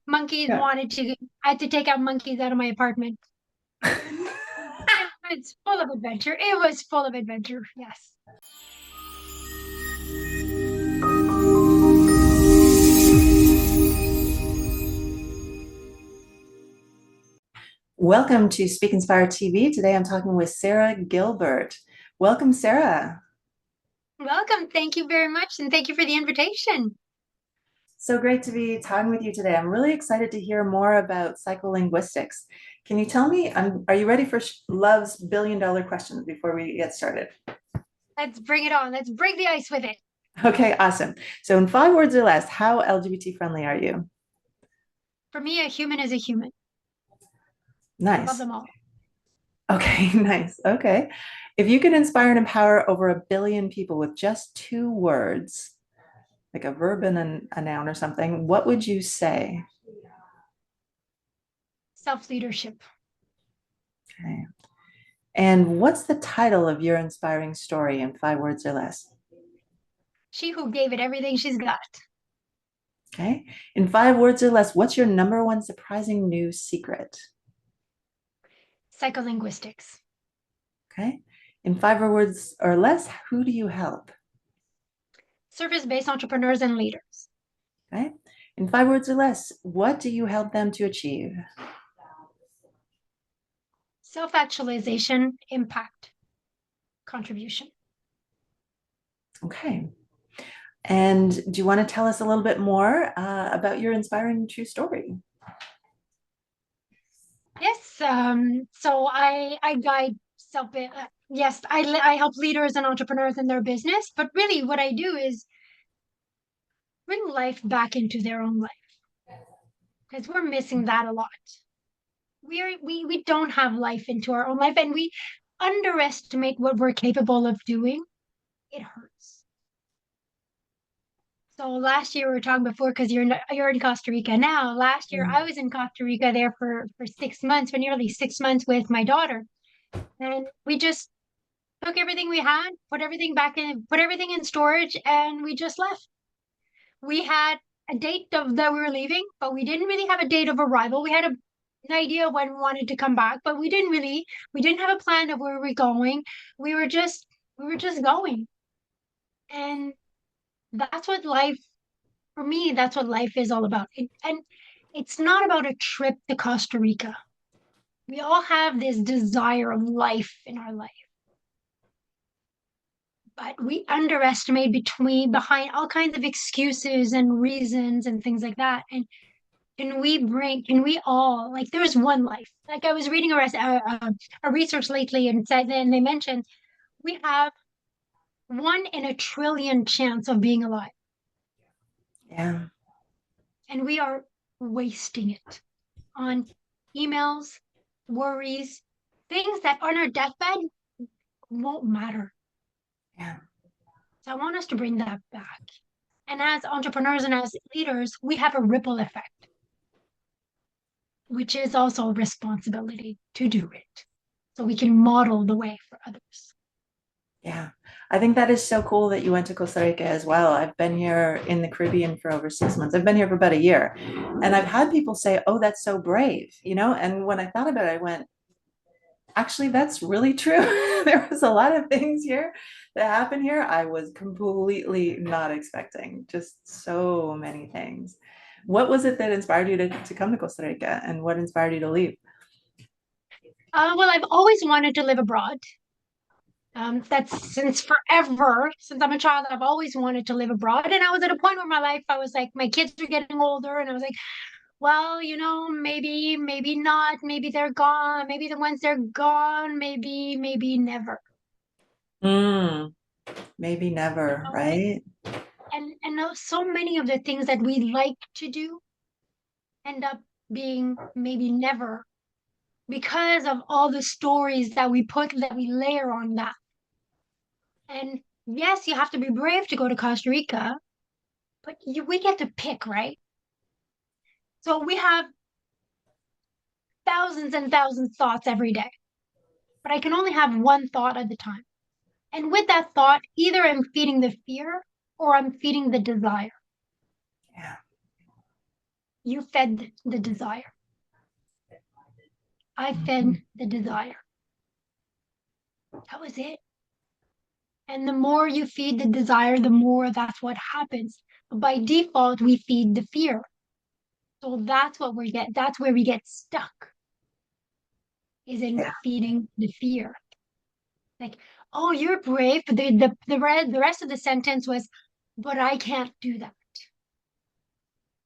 Monkeys Yeah. wanted to, I had to take out monkeys out of my apartment. It's full of adventure. It was full of adventure. Yes. Welcome to Speak Inspire TV. Today I'm talking with Sarah Gilbert. Welcome, Sarah. Welcome. Thank you very much. And thank you for the invitation. So great to be talking with you today. I'm really excited to hear more about psycholinguistics. Can you tell me, are you ready for Love's billion-dollar questions before we get started? Let's bring it on. Let's break the ice with it. Okay, awesome. So in 5 words or less, how LGBT friendly are you? For me, a human is a human. Love Nice. them all. Okay, nice. Okay. If you could inspire and empower over 1 billion people with just 2 words, like a verb and a noun or something, what would you say? Self-leadership. Okay. And what's the title of your inspiring story in 5 words or less? She who gave it everything she's got. Okay. In 5 words or less, what's your number one surprising new secret? Psycholinguistics. Okay. In 5 words or less, who do you help? Service-based entrepreneurs and leaders. Okay. In 5 words or less, what do you help them to achieve? Self-actualization, impact, contribution. Okay. And do you want to tell us a little bit more about your inspiring true story? Yes. So I guide yes, I help leaders and entrepreneurs in their business, but really what I do is bring life back into their own life because we're missing that a lot. We don't have life into our own life, and we underestimate what we're capable of doing. It hurts. So last year we were talking before because you're in Costa Rica now. Last year I Mm. was in Costa Rica there for 6 months, for nearly 6 months with my daughter, and we just took everything we had, put everything in storage, and we just left. We had a date of that we were leaving, but we didn't really have a date of arrival. We had an idea when we wanted to come back, but we didn't have a plan of where we were going. We were just, we were just going. And that's what life, for me, that's what life is all about. And it's not about a trip to Costa Rica. We all have this desire of life in our life, but we underestimate behind all kinds of excuses and reasons and things like that. And can we all, like, there's one life. Like, I was reading a research lately and and they mentioned we have 1 in a trillion chance of being alive, Yeah. and we are wasting it on emails, worries, things that on our deathbed won't matter. Yeah. So I want us to bring that back. And as entrepreneurs and as leaders, we have a ripple effect, which is also a responsibility to do it. So we can model the way for others. Yeah. I think that is so cool that you went to Costa Rica as well. I've been here in the Caribbean for over 6 months. I've been here for about a year. And I've had people say, oh, that's so brave, And when I thought about it, I went, actually, that's really true. There was a lot of things here that happened here I was completely not expecting. Just so many things. What was it that inspired you to come to Costa Rica and what inspired you to leave? Well, I've always wanted to live abroad. That's since forever, since I'm a child, I've always wanted to live abroad. And I was at a point where my life, I was like, my kids are getting older, and I was like, well, maybe not. Maybe they're gone. Maybe the ones they're gone, maybe never. Mm, maybe never, So, right? so many of the things that we like to do end up being maybe never because of all the stories that we layer on that. And yes, you have to be brave to go to Costa Rica, but we get to pick, right? So we have thousands and thousands of thoughts every day, but I can only have one thought at a time. And with that thought, either I'm feeding the fear or I'm feeding the desire. Yeah. You fed the desire. I fed the desire. That was it. And the more you feed the desire, the more that's what happens. But by default, we feed the fear. So that's where we get stuck, is in Yeah. feeding the fear. Like, oh, you're brave. But the rest of the sentence was, but I can't do that.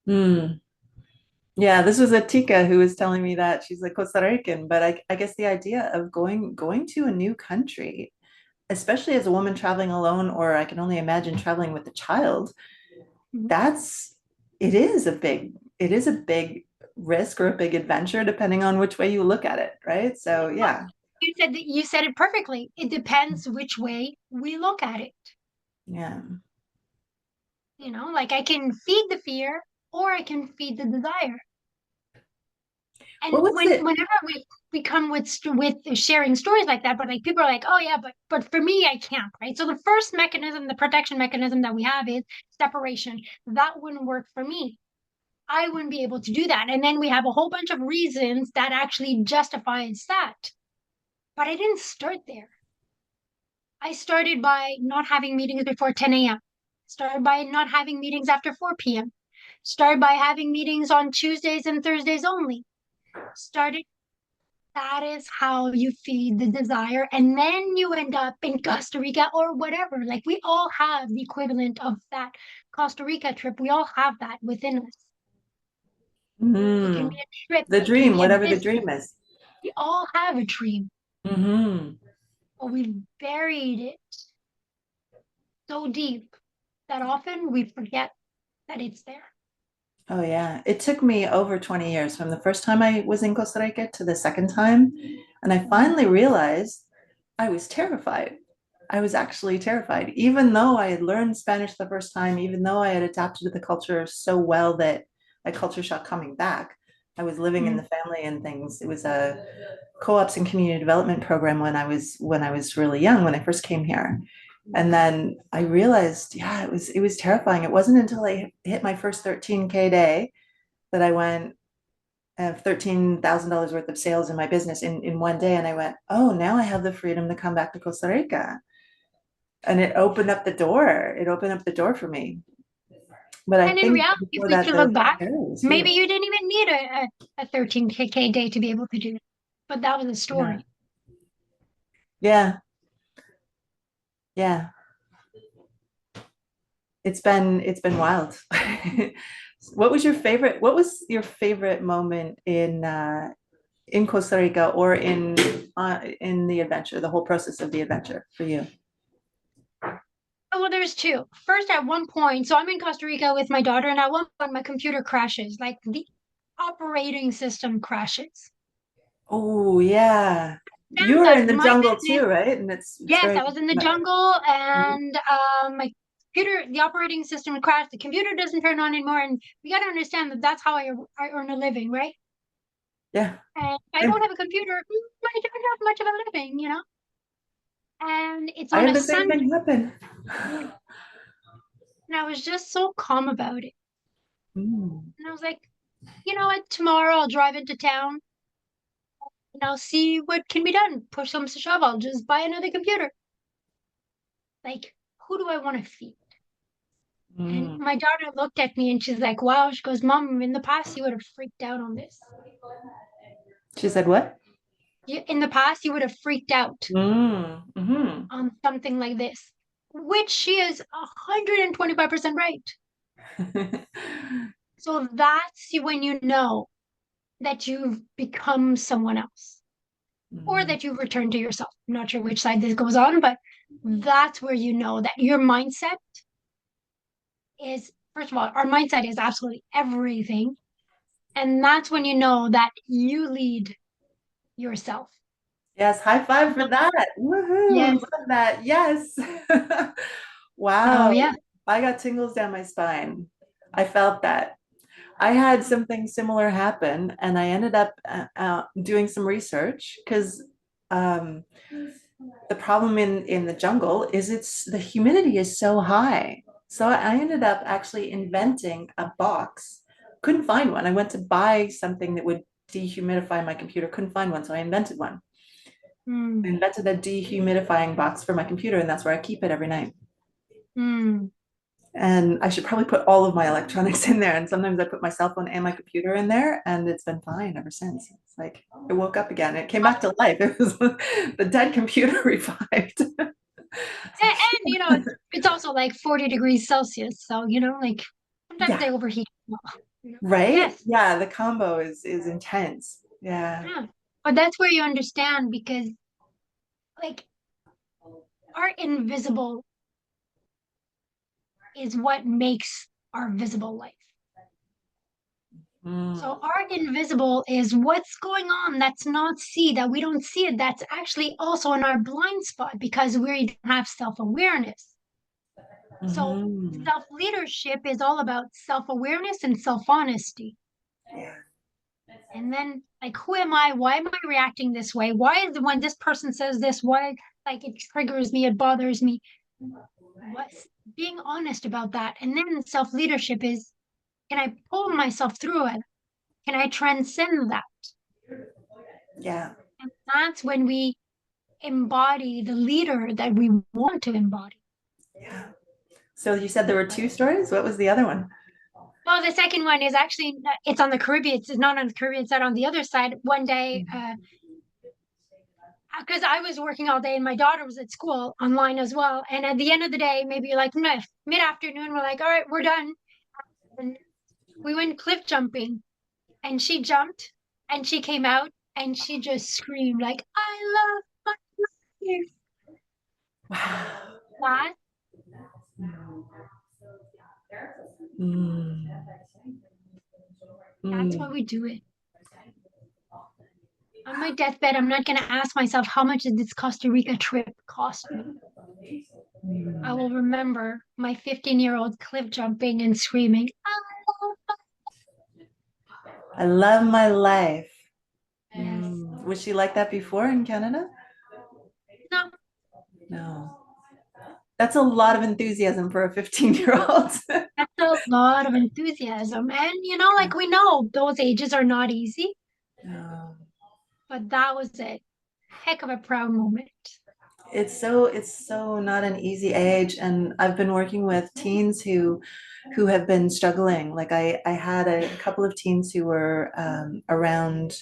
Mm. Yeah, this was Atika who was telling me that she's like Costa Rican, but I guess the idea of going to a new country, especially as a woman traveling alone, or I can only imagine traveling with a child, Mhm. that's it is a big risk or a big adventure, depending on which way you look at it, right? So Well, yeah, you said it perfectly. It depends which way we look at it. yeah. Like I can feed the fear or I can feed the desire. What And was it? whenever we come with sharing stories like that, but like people are like, oh yeah, but for me I can't, right? So the first mechanism, the protection mechanism that we have is separation. That wouldn't work for me. I wouldn't be able to do that. And then we have a whole bunch of reasons that actually justifies that. But I didn't start there. I started by not having meetings before 10 a.m. Started by not having meetings after 4 p.m. Started by having meetings on Tuesdays and Thursdays only. Started That is how you feed the desire. And then you end up in Costa Rica or whatever. Like we all have the equivalent of that Costa Rica trip. We all have that within us. It can be Mm, a trip, the it can dream, be a whatever the business. dream is. We all have a dream, Hmm. but we've buried it so deep that often we forget that it's there. Oh yeah, it took me over 20 years from the first time I was in Costa Rica to the second time, and I Mhm. finally realized I was terrified. I was actually terrified, even though I had learned Spanish the first time, even though I had adapted to the culture so well that a culture shock coming back. I was living in Mhm. the family and things. It was a co-ops and community development program when I was really young, when I first came here. And then I realized, yeah, it was terrifying. It wasn't until I hit my first 13K day that I went, I have $13,000 worth of sales in my business in one day. And I went, oh, now I have the freedom to come back to Costa Rica. And it opened up the door. It opened up the door for me. But I And in think reality, if before we that, could look the back, terror was maybe huge. you didn't even need a 13K day to be able to do it. But that was a Yeah. story. Yeah. Yeah. It's been wild. What was your favorite moment in Costa Rica or in the adventure, the whole process of the adventure for you? Oh, well, there's two. First, at one point, so I'm in Costa Rica with my daughter, and at one point, my computer crashes, like the operating system crashes. Oh yeah. And You were that in the my jungle business, too, right? And it's yes, very I was in the jungle, Mhm. and my computer, the operating system crashed. The computer doesn't turn on anymore, and we got to understand that that's how I earn a living, right? Yeah. And if I don't have a computer, I don't have much of a living. And it's I on had a the same Sunday, thing happen. and I was just so calm about it. Mm. And I was like, you know what? Tomorrow I'll drive into town and I'll see what can be done. Push comes to shove, I'll just buy another computer. Like, who do I want to feed? And Mm. my daughter looked at me and she's like, wow. She goes, Mom, in the past you would have freaked out on this. She said what? In the past you would have freaked out Mm. Hmm. on something like this, which she is 125% right. So that's when you know that you've become someone else or Mm. that you've returned to yourself. I'm not sure which side this goes on, but that's where you know that your mindset is, first of all, our mindset is absolutely everything. And that's when you know that you lead yourself. Yes, high five for that. Woohoo. Yes. Love that. Yes. So Wow. yeah. I got tingles down my spine. I felt that. I had something similar happen, and I ended up doing some research because um, the problem in the jungle is the humidity is so high. So I ended up actually inventing a box couldn't find one. I went to buy something that would dehumidify my computer, couldn't find one, so I invented one. I Mm, invented a dehumidifying box for my computer, and that's where I keep it every night. mm. And I should probably put all of my electronics in there. And sometimes I put my cell phone and my computer in there, and it's been fine ever since. It's like it woke up again. It came back to life. It was the dead computer revived. And it's also like 40 degrees Celsius. So, like sometimes Yeah, they overheat. right. Yes. Yeah, the combo is intense. Yeah. Yeah. But that's where you understand because like our invisible is what makes our visible life. Mm. So our invisible is what's going on that's not see that we don't see it. That's actually also in our blind spot because we don't have self-awareness. So Mhm. self-leadership is all about self-awareness and self-honesty. Yeah. And then like who am I? Why am I reacting this way? Why is when this person says this, why like it triggers me, it bothers me? What's being honest about that? And then self-leadership is can I pull myself through it? Can I transcend that? Yeah. And that's when we embody the leader that we want to embody. Yeah. So you said there were two stories. What was the other one? Well, the second one is actually it's on the Caribbean. It's not on the Caribbean side. On the other side, one day, because I was working all day and my daughter was at school online as well. And at the end of the day, maybe like mid afternoon, we're like, all right, we're done. And we went cliff jumping, and she jumped, and she came out, and she just screamed like, "I love my life." Wow. That Mm. that's Mm. why we do it. On my deathbed, I'm not going to ask myself, how much did this Costa Rica trip cost me? I will remember my 15-year-old cliff jumping and screaming, "Ah!" I love my life. Yes. Was she like that before in Canada? No, No. That's a lot of enthusiasm for a 15-year-old. that's a lot of enthusiasm. And, like we know those ages are not easy, No. but that was a heck of a proud moment. It's so not an easy age, and I've been working with teens who have been struggling. Like I had a couple of teens who were around,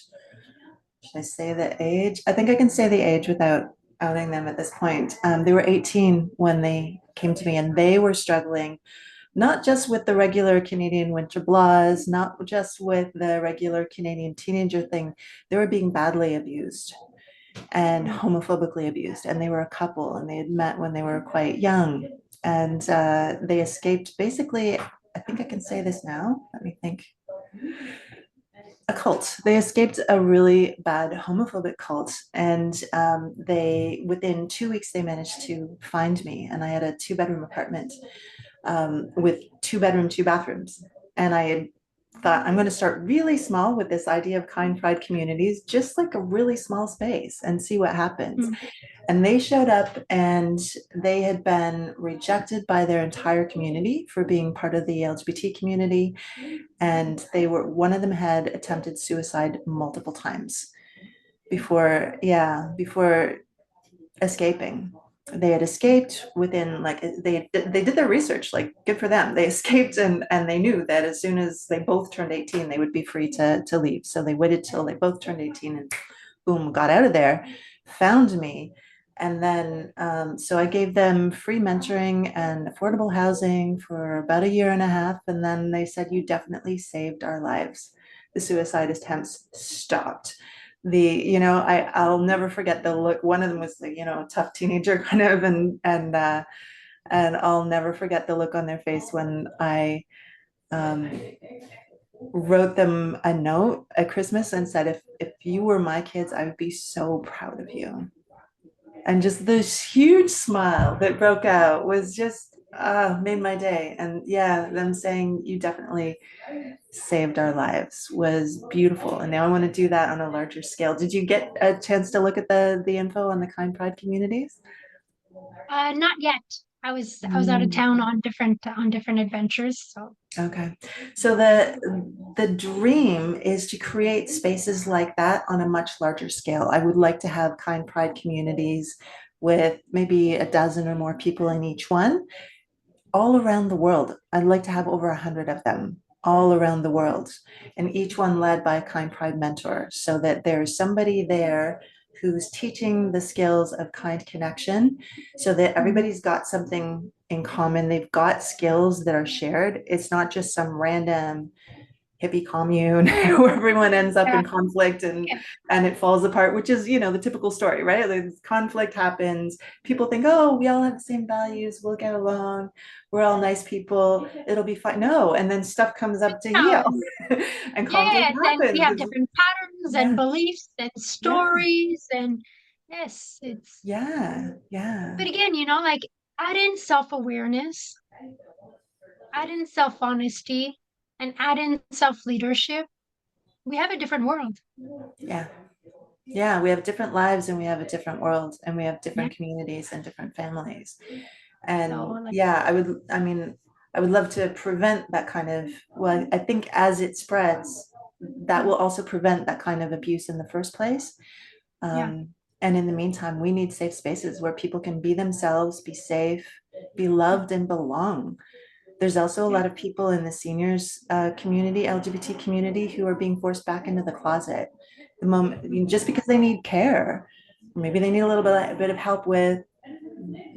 should I say the age? I think I can say the age without outing them at this point. They were 18 when they came to me, and they were struggling not just with the regular Canadian winter blahs, not just with the regular Canadian teenager thing. They were being badly abused and Mm. homophobically abused. And they were a couple, and they had met when they were quite young. And they escaped basically, I think I can say this now. Let me think. A cult. They escaped a really bad homophobic cult, and they within 2 weeks they managed to find me, and I had a two-bedroom apartment with two-bedroom, two bathrooms, and I had thought I'm going to start really small with this idea of kind pride communities, just like a really small space, and see what happens. Mm. And they showed up, and they had been rejected by their entire community for being part of the LGBT community, and one of them had attempted suicide multiple times before escaping. They had escaped within, like, they did their research, like good for them. They escaped, and they knew that as soon as they both turned 18 they would be free to leave. So they waited till they both turned 18 and boom, got out of there, found me. And then, so I gave them free mentoring and affordable housing for about a year and a half. And then they said, you definitely saved our lives. The suicide attempts stopped. I'll never forget the look. One of them was the, a tough teenager kind of, and I'll never forget the look on their face when I um, wrote them a note at Christmas and said, if you were my kids, I would be so proud of you. And just this huge smile that broke out was just made my day. And yeah, them saying you definitely saved our lives was beautiful. And now I want to do that on a larger scale. Did you get a chance to look at the info on the Kind Pride communities? Not yet. I was out of Mm. town on different adventures. So Okay. So the dream is to create spaces like that on a much larger scale. I would like to have kind pride communities with maybe a dozen or more people in each one all around the world. I'd like to have over 100 of them all around the world, and each one led by a kind pride mentor, so that there's somebody there who's teaching the skills of kind connection, so that mhm. everybody's got something in common. They've got skills that are shared. It's not just some random hippie commune where everyone ends up Yeah, in conflict and yeah, it falls apart, which is, the typical story, right? Like, conflict happens, people think, oh, we all have the same values, we'll get along, we're all nice people, it'll be fine. No, and then stuff comes up to heal. and And conflict yes, and we happens. have different patterns and Yeah, beliefs and yeah, stories, and yes, it's. yeah, yeah, But again, like add in self-awareness, add in self-honesty, and add in self-leadership. We have a different world. yeah. Yeah, we have different lives and we have a different world and we have Yeah. different communities and different families. So And like, yeah, I would love to prevent that kind of, well, I think as it spreads, that will also prevent that kind of abuse in the first place. yeah. And in the meantime, we need safe spaces where people can be themselves, be safe, be loved, and belong. There's also a Yeah. lot of people in the seniors community, LGBT community, who are being forced back into the closet the moment, just because they need care. Maybe they need a bit of help with,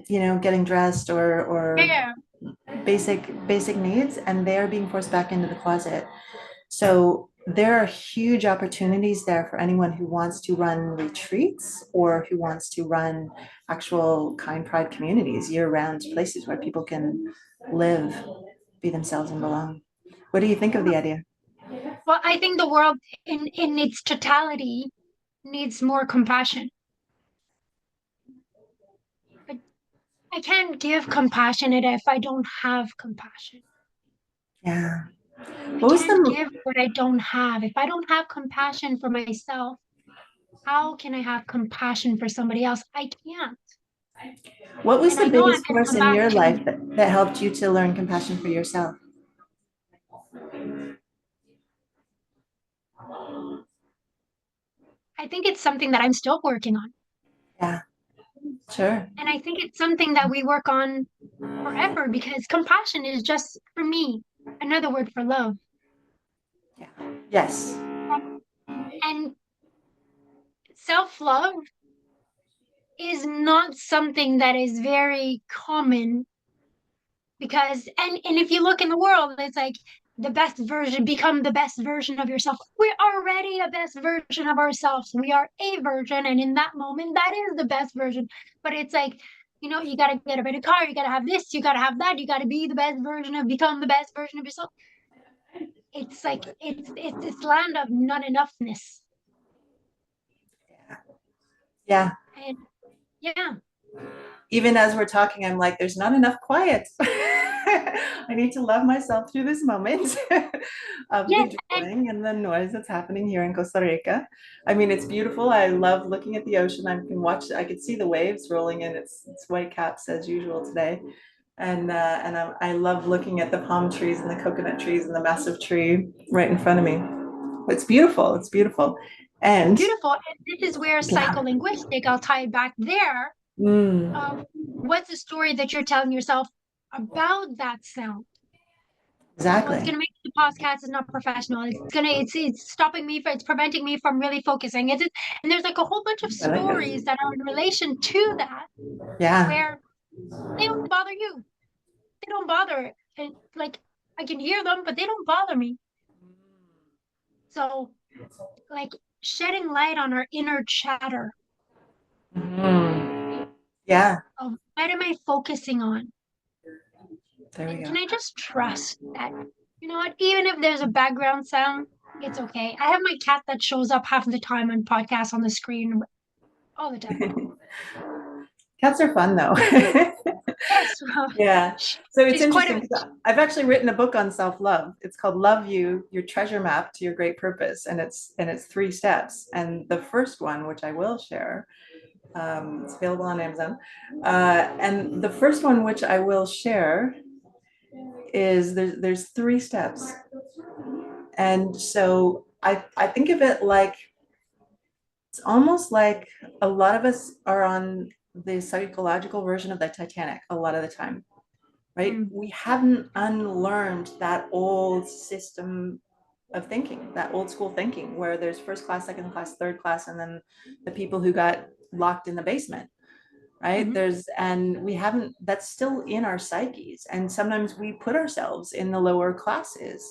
getting dressed or Yeah. basic needs, and they are being forced back into the closet. So there are huge opportunities there for anyone who wants to run retreats or who wants to run actual kind pride communities, year-round places where people can live, be themselves, and belong. What do you think of the idea? Well, I think the world in its totality needs more compassion. But I can't give compassion if I don't have compassion. Yeah. I What was can't the give what I don't have. If I don't have compassion for myself, how can I have compassion for somebody else? I can't. what was And the I know I'm biggest going to course come in back your to, life that helped you to learn compassion for yourself? I think it's something that I'm still working on. Yeah, sure. And I think it's something that we work on forever because compassion is just, for me, another word for love. Yeah. Yes. And self love is not something that is very common because, and if you look in the world, it's like the best version, become the best version of yourself. We're already a best version of ourselves. We are a version. And in that moment, that is the best version. But it's like, you got to get a better car. You got to have this. You got to have that. You got to be the best version of, become the best version of yourself. It's like, it's this land of not enoughness. Yeah. And yeah, Even as we're talking, I'm like, there's not enough quiet. I need to love myself through this moment of yes. the And drilling and the noise that's happening here in Costa Rica. I mean, it's beautiful. I love looking at the ocean. I can see the waves rolling in. It's white caps as usual today. I love looking at the palm trees and the coconut trees and the massive tree right in front of me. It's beautiful. It's beautiful. And beautiful. And this is where yeah, psycholinguistic, I'll tie it back there. mm, Um, what's the story that you're telling yourself about that sound? Oh, it's exactly. gonna make the podcast is not professional. It's stopping me from it's preventing me from really focusing. And there's like a whole bunch of I like stories it. that are in relation to that Yeah. where they don't bother you. They don't bother. And like I can hear them, but they don't bother me. So like shedding light on our inner chatter Mhm. Yeah, of what am I focusing on? there we And go. can I just trust that, what, even if there's a background sound, it's okay. I have my cat that shows up half the time on podcasts on the screen all the time. Cats are fun though. Yes, well, Yeah. she, So it's she's quite interesting a, because I've actually written a book on self-love. It's called Love You, Your Treasure Map to Your Great Purpose. And it's 3 steps. And the first one, which I will share, It's available on Amazon. And the first one, which I will share, is there's 3 steps. And so I think of it like it's almost like a lot of us are on the psychological version of the Titanic a lot of the time, right? Mm, We haven't unlearned that old system of thinking, that old school thinking, where there's first class, second class, third class, and then the people who got locked in the basement, right? mhm, And we haven't, that's still in our psyches. And sometimes we put ourselves in the lower classes.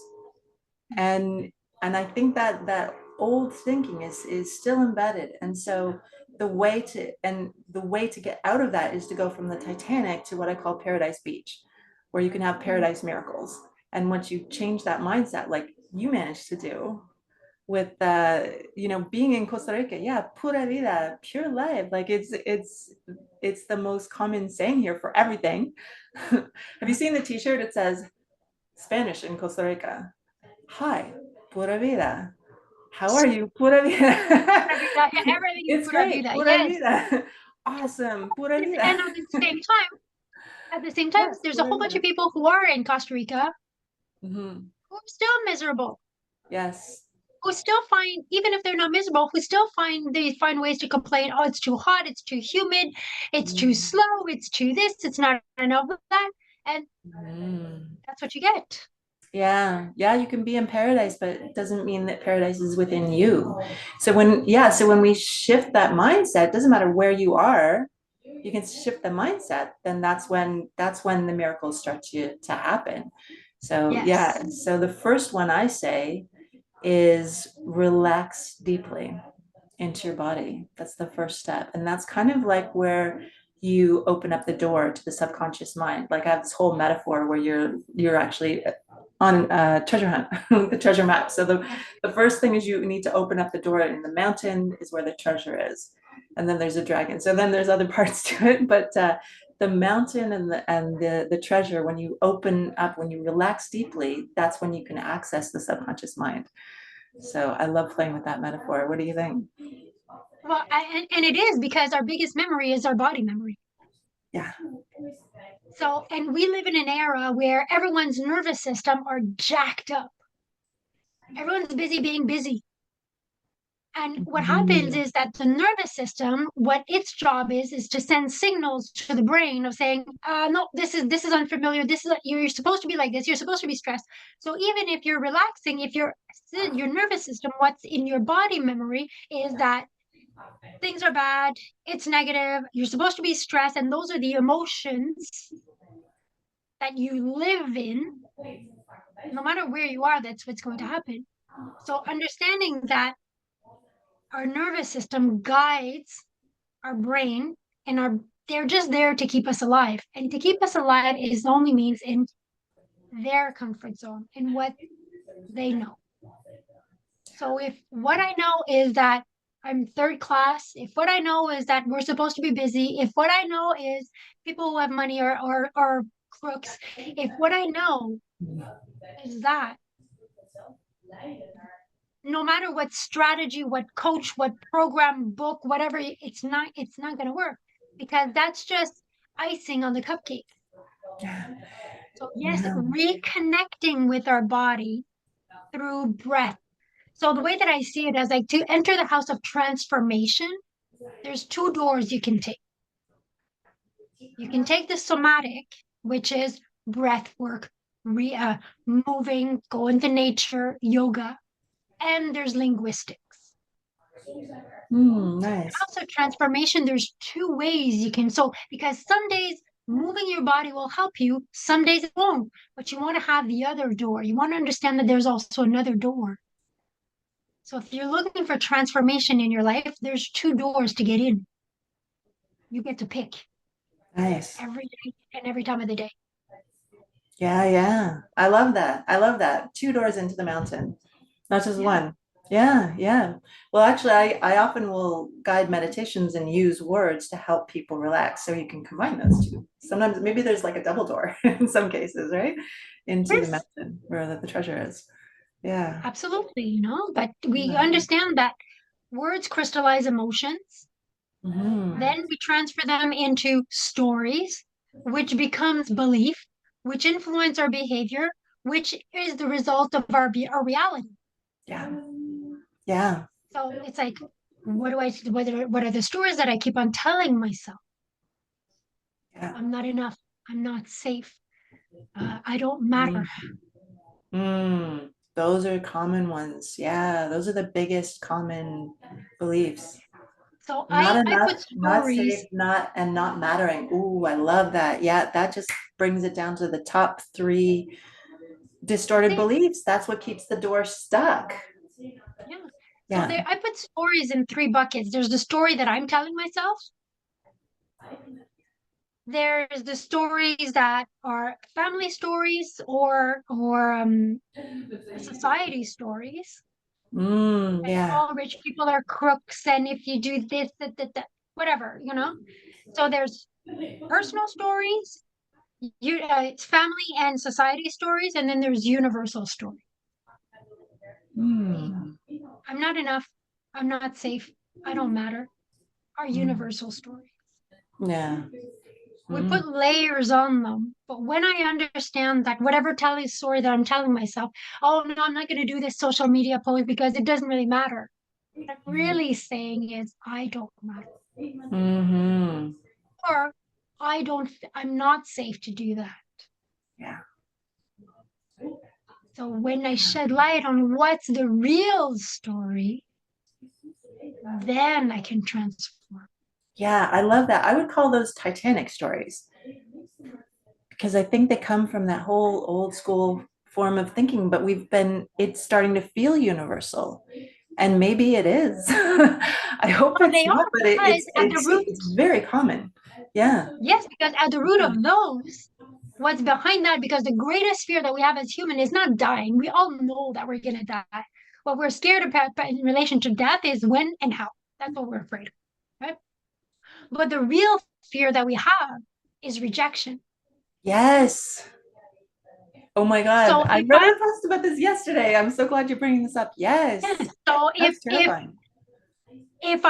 And I think that that old thinking is still embedded. And so the way to get out of that is to go from the Titanic to what I call Paradise Beach, where you can have mm. paradise miracles. And once you change that mindset, like you managed to do with being in Costa Rica, yeah, pura vida, pure life. Like it's the most common saying here for everything. Have you seen the t-shirt? It says Spanish in Costa Rica. Hi, pura vida. How are you? Pura vida. Pura vida. Yeah, everything is It's pura great. vida. Pura Yes. vida. Awesome. Pura vida. And at the same time, Yes, there's a pura whole bunch vida. of people who are in Costa Rica Mhm. who are still miserable, Yes. who still find, even if they're not miserable, who still find ways to complain. Oh, it's too hot, it's too humid, it's too Mhm. slow, it's too this, it's not enough of that. And Mhm. that's what you get. Yeah, yeah, you can be in paradise, but it doesn't mean that paradise is within you. So when we shift that mindset, it doesn't matter where you are, you can shift the mindset, then that's when the miracles start to happen. So Yes. yeah, so the first one I say is relax deeply into your body. That's the first step. And that's kind of like where you open up the door to the subconscious mind. Like I have this whole metaphor where you're actually on a treasure hunt, the treasure map. So Yeah. the first thing is you need to open up the door, and the mountain is where the treasure is. And then there's a dragon. So then there's other parts to it, but the mountain and the treasure, when you open up, when you relax deeply, that's when you can access the subconscious mind. So I love playing with that metaphor. What do you think? Well, and it is because our biggest memory is our body memory. Yeah. So, and we live in an era where everyone's nervous system are jacked up. Everyone's busy being busy. And what happens Mm. is that the nervous system, what its job is to send signals to the brain of saying, no, this is unfamiliar. This is you're supposed to be like this. You're supposed to be stressed. So even if you're relaxing, if your nervous system, what's in your body memory is that things are bad, it's negative, you're supposed to be stressed, and those are the emotions that you live in. No matter where you are, that's what's going to happen. So understanding that our nervous system guides our brain and our they're just there to keep us alive. And to keep us alive is only means in their comfort zone, in what they know. So if what I know is that I'm third class, if what I know is that we're supposed to be busy, if what I know is people who have money are crooks, if what I know is that, no matter what strategy, what coach, what program, book, whatever, it's not going to work because that's just icing on the cupcake. So yes, Yeah. reconnecting with our body through breath. So the way that I see it is like to enter the house of transformation, there's 2 doors you can take. You can take the somatic, which is breath work, moving, go into nature, yoga, and there's linguistics. Nice. House of transformation, there's 2 ways you can. So, because some days moving your body will help you, some days it won't. But you want to have the other door. You want to understand that there's also another door. So, if you're looking for transformation in your life, there's 2 doors to get in. You get to pick Nice. every day and every time of the day. Yeah, yeah. I love that. I love that. 2 doors into the mountain, not just Yeah. one. Yeah, yeah. Well, actually, I often will guide meditations and use words to help people relax. So you can combine those two. Sometimes maybe there's like a double door in some cases, right? Into the Yes, mountain where the treasure is. Yeah. absolutely. But we Yeah. understand that words crystallize emotions. Mhm. Then we transfer them into stories, which becomes belief, which influence our behavior, which is the result of our reality. Yeah. Yeah. So it's like, what are the stories that I keep on telling myself? Yeah. I'm not enough. I'm not safe. I don't matter. Mm, those are common ones. Yeah, those are the biggest common beliefs. So Not I enough, put not safe, stories. not and not mattering. Ooh, I love that. Yeah, that just brings it down to the top three distorted It. beliefs. That's what keeps the door stuck. Yeah. So Yeah. there, I put stories in three buckets. There's the story that I'm telling myself. There's the stories that are family stories or society stories. Like Yeah. all rich people are crooks, and if you do this, that, whatever, you know. So there's personal stories, it's family and society stories, and then there's universal stories. The Mm, I'm not enough, I'm not safe, I don't matter are mm, universal stories. yeah. We Mm, put layers on them. But when I understand that whatever telling story that I'm telling myself, oh no, I'm not going to do this social media post because it doesn't really matter. What I'm really saying is I don't matter. hmm. Or I'm not safe to do that. Yeah. So when I shed light on what's the real story, then I can transform. Yeah, I love that. I would call those Titanic stories because I think they come from that whole old school form of thinking, but it's starting to feel universal. And maybe it is. I hope Well, it's they not, are but because at the root, it's very common. Yeah. yes, because at the root Yeah. of those, what's behind that, because the greatest fear that we have as human is not dying. We all know that we're going to die. What we're scared about in relation to death is when and how. That's what we're afraid of, right? But the real fear that we have is rejection. Yes. Oh my God. So I if read I a post about this yesterday. I'm so glad you're bringing this up. Yes. yes, so That's terrifying. if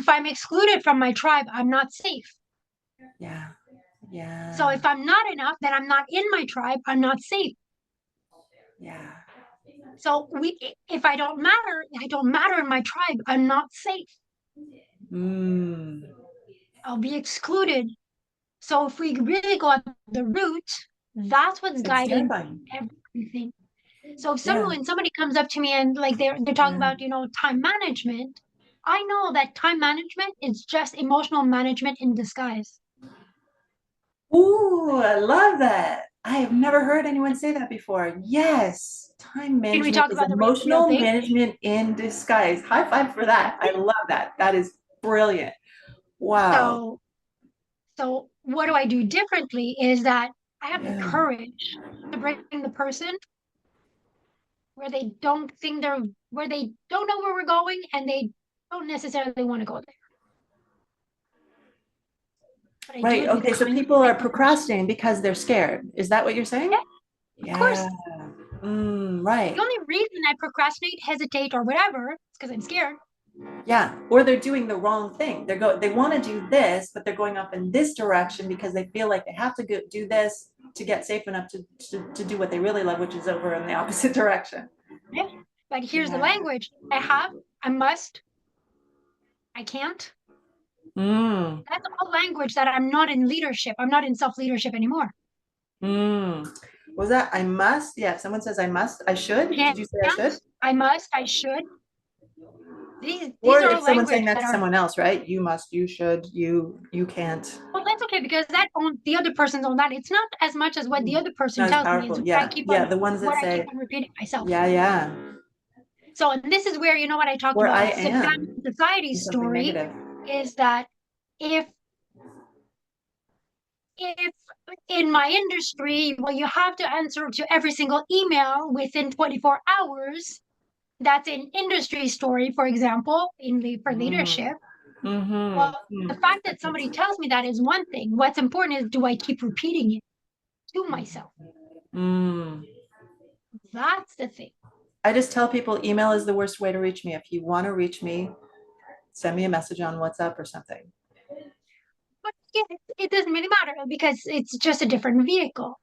I'm excluded from my tribe, I'm not safe. Yeah. So Yeah. if I'm not enough, then I'm not in my tribe, I'm not safe. Yeah. So if I don't matter in my tribe, I'm not safe. Mm. I'll be excluded. So if we really go at the root, that's what's It's guiding terrifying. everything. So if Yeah. when somebody comes up to me and like they're talking Yeah. about, time management, I know that time management is just emotional management in disguise. Ooh, I love that. I have never heard anyone say that before. Yes, time Can we management talk is about the real emotional thing? management in disguise. High five for that. I love that. That is brilliant. Wow. So so what do I do differently is that I have the Yeah. courage to bring the person where they don't think they're where they don't know where we're going and they don't necessarily want to go there. But I do Right. it with Okay. So kindness people are and compassion. procrastinating because they're scared. Is that what you're Yeah, saying? of Yeah. course. The Right. only reason I procrastinate, hesitate, or whatever is because I'm scared. Yeah. Or they're doing the wrong thing. They want to do this, but they're going up in this direction because they feel like they have to do this to get safe enough to do what they really love, which is over in the opposite direction. Yeah. But here's the Yeah. language I have, I must, I can't. Mm, That's all language that I'm not in leadership. I'm not in self leadership anymore. mm. Was that I must? Yeah, if someone says I must, I should. Can't, Did you say I should? I must, I should. These Or are if all someone's language saying that that to are someone else, right? You must, you should, you can't. well, that's okay because that on the other person's on that. It's not as much as what the Mm. other person Not as tells me, is powerful. Yeah. Yeah. The ones that what I keep say, on repeating myself. yeah, yeah. So, and this is where, what I talked Or I about family am society is something story negative. is that if if in my industry, well, you have to answer to every single email within 24 hours. That's an industry story, for example, for Mm. leadership. Mm-hmm. Well, the Mm. fact that somebody tells me that is one thing. What's important is do I keep repeating it to myself? Mm. That's the thing. I just tell people email is the worst way to reach me. If you want to reach me, send me a message on WhatsApp or something. But yeah, it doesn't really matter because it's just a different vehicle.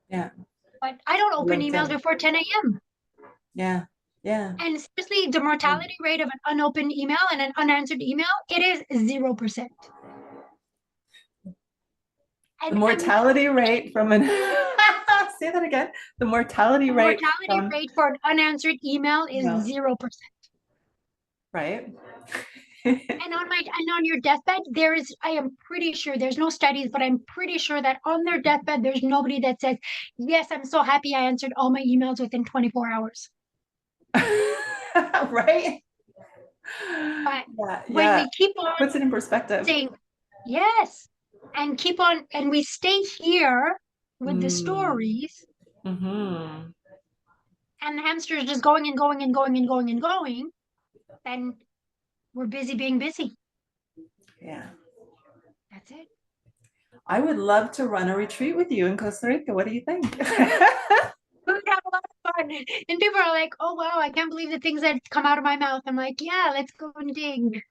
Yeah. But I don't open emails LinkedIn. before 10 a.m. Yeah. Yeah. And seriously, the Yeah. mortality rate of an unopened email and an unanswered email, it is 0%. The And mortality rate from an say that again. The mortality the rate mortality from rate for an unanswered email is no, 0%. right? And on your deathbed, there is, I am pretty sure there's no studies, but I'm pretty sure that on their deathbed, there's nobody that says, yes, I'm so happy I answered all my emails within 24 hours. Right? But Yeah, when yeah. we keep on Puts it in perspective. saying yes and keep on, and we stay here with the Mm. stories, Hmm. and the hamster is just going and going and going and going and going, then we're busy being busy. Yeah. That's it. I would love to run a retreat with you in Costa Rica. What do you think? We would have a lot of fun. And people are like, oh, wow, I can't believe the things that come out of my mouth. I'm like, yeah, let's go and dig.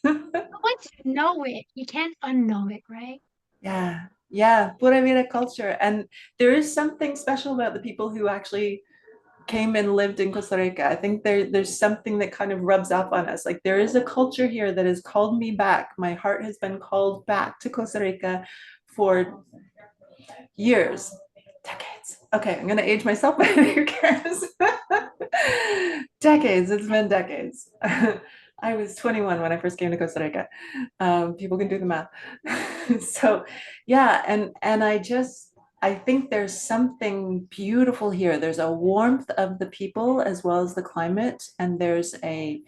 But once you know it, you can't unknow it, right? Yeah, yeah, pura vida culture. And there is something special about the people who actually came and lived in Costa Rica. I think there's something that kind of rubs off on us. Like there is a culture here that has called me back. My heart has been called back to Costa Rica for years, decades. Okay, I'm gonna age myself, but who cares? Decades, it's been decades. I was 21 when I first came to Costa Rica. People can do the math. So yeah, and I think there's something beautiful here. There's a warmth of the people as well as the climate, and the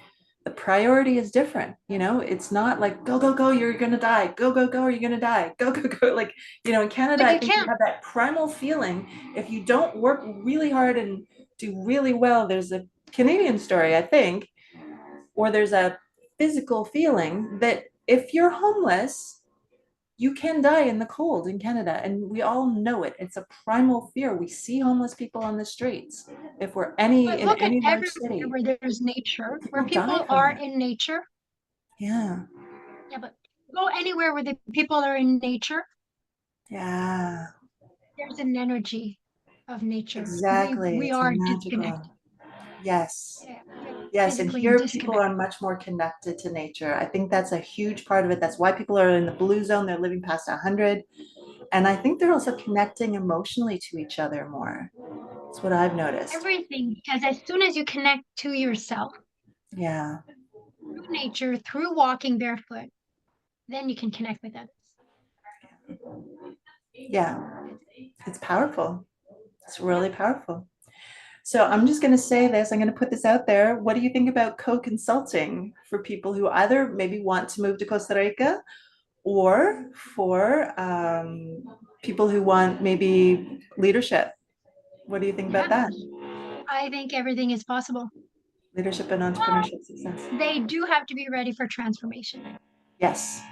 priority is different. It's not like go, go, go, you're gonna die, go, go, go, or you're gonna die, go, go, go. Like, in Canada, But I you think we can't. have that primal feeling. If you don't work really hard and do really well, there's a Canadian story, I think, or there's a physical feeling that if you're homeless, you can die in the cold in Canada. And we all know it. It's a primal fear. We see homeless people on the streets. If we're But in look at any large everywhere city, where there's nature, where people die people from are it. in nature. Yeah. Yeah, but go anywhere where the people are in nature, Yeah. there's an energy of nature. Exactly. We It's are magical. disconnected. Yes. Yeah, we are Yes, and physically here people disconnected. are much more connected to nature. I think that's a huge part of it. That's why people are in the blue zone. They're living past 100. And I think they're also connecting emotionally to each other more. That's what I've noticed. Everything, because as soon as you connect to yourself Yeah. through nature, through walking barefoot, then you can connect with others. Yeah. That's it. It's powerful. It's Yep. really powerful. So I'm just going to say this. I'm going to put this out there. What do you think about co-consulting for people who either maybe want to move to Costa Rica or for people who want maybe leadership? What do you think about Yeah, that? I think everything is possible. Leadership and But entrepreneurship success. they do have to be ready for transformation. Yes.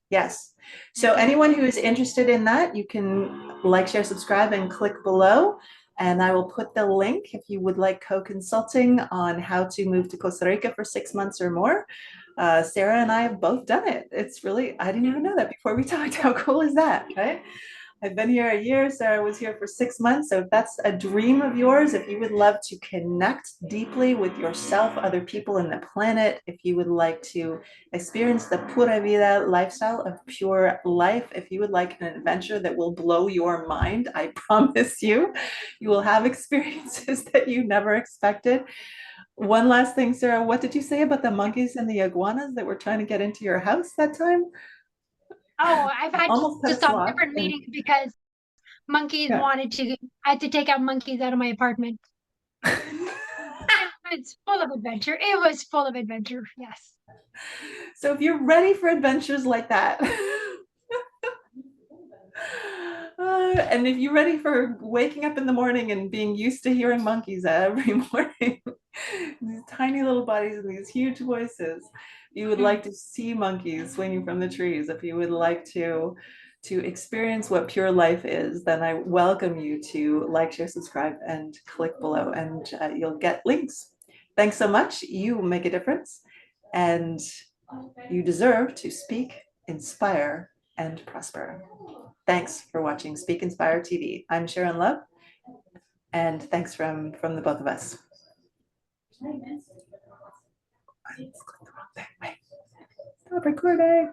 Yes. So That's it. anyone who is interested in that, you can like, share, subscribe, and click below. And I will put the link if you would like co-consulting on how to move to Costa Rica for 6 months or more. Sarah and I have both done it. It's really, I didn't even know that before we talked. How cool is that, right? I've been here a year. Sarah was here for 6 months. So if that's a dream of yours, if you would love to connect deeply with yourself, other people in the planet, if you would like to experience the pura vida lifestyle of pure life, if you would like an adventure that will blow your mind, I promise you, you will have experiences that you never expected. One last thing, Sarah, what did you say about the monkeys and the iguanas that were trying to get into your house that time? Oh, I've had Almost put to us stop locked different and meetings because monkeys yeah. wanted to. I had to take out monkeys out of my apartment. It's full of adventure. It was full of adventure. Yes. So if you're ready for adventures like that, and if you're ready for waking up in the morning and being used to hearing monkeys every morning, these tiny little bodies and these huge voices, you would Mm. like to see monkeys swinging from the trees, if you would like to experience what pure life is, then I welcome you to like, share, subscribe, and click below, and you'll get links. Thanks so much. You make a difference. And You deserve to speak, inspire, and prosper. Thanks for watching Speak Inspire TV. I'm Sharon Love, and thanks from the both of us. I clicked the wrong thing. Wait. Stop recording.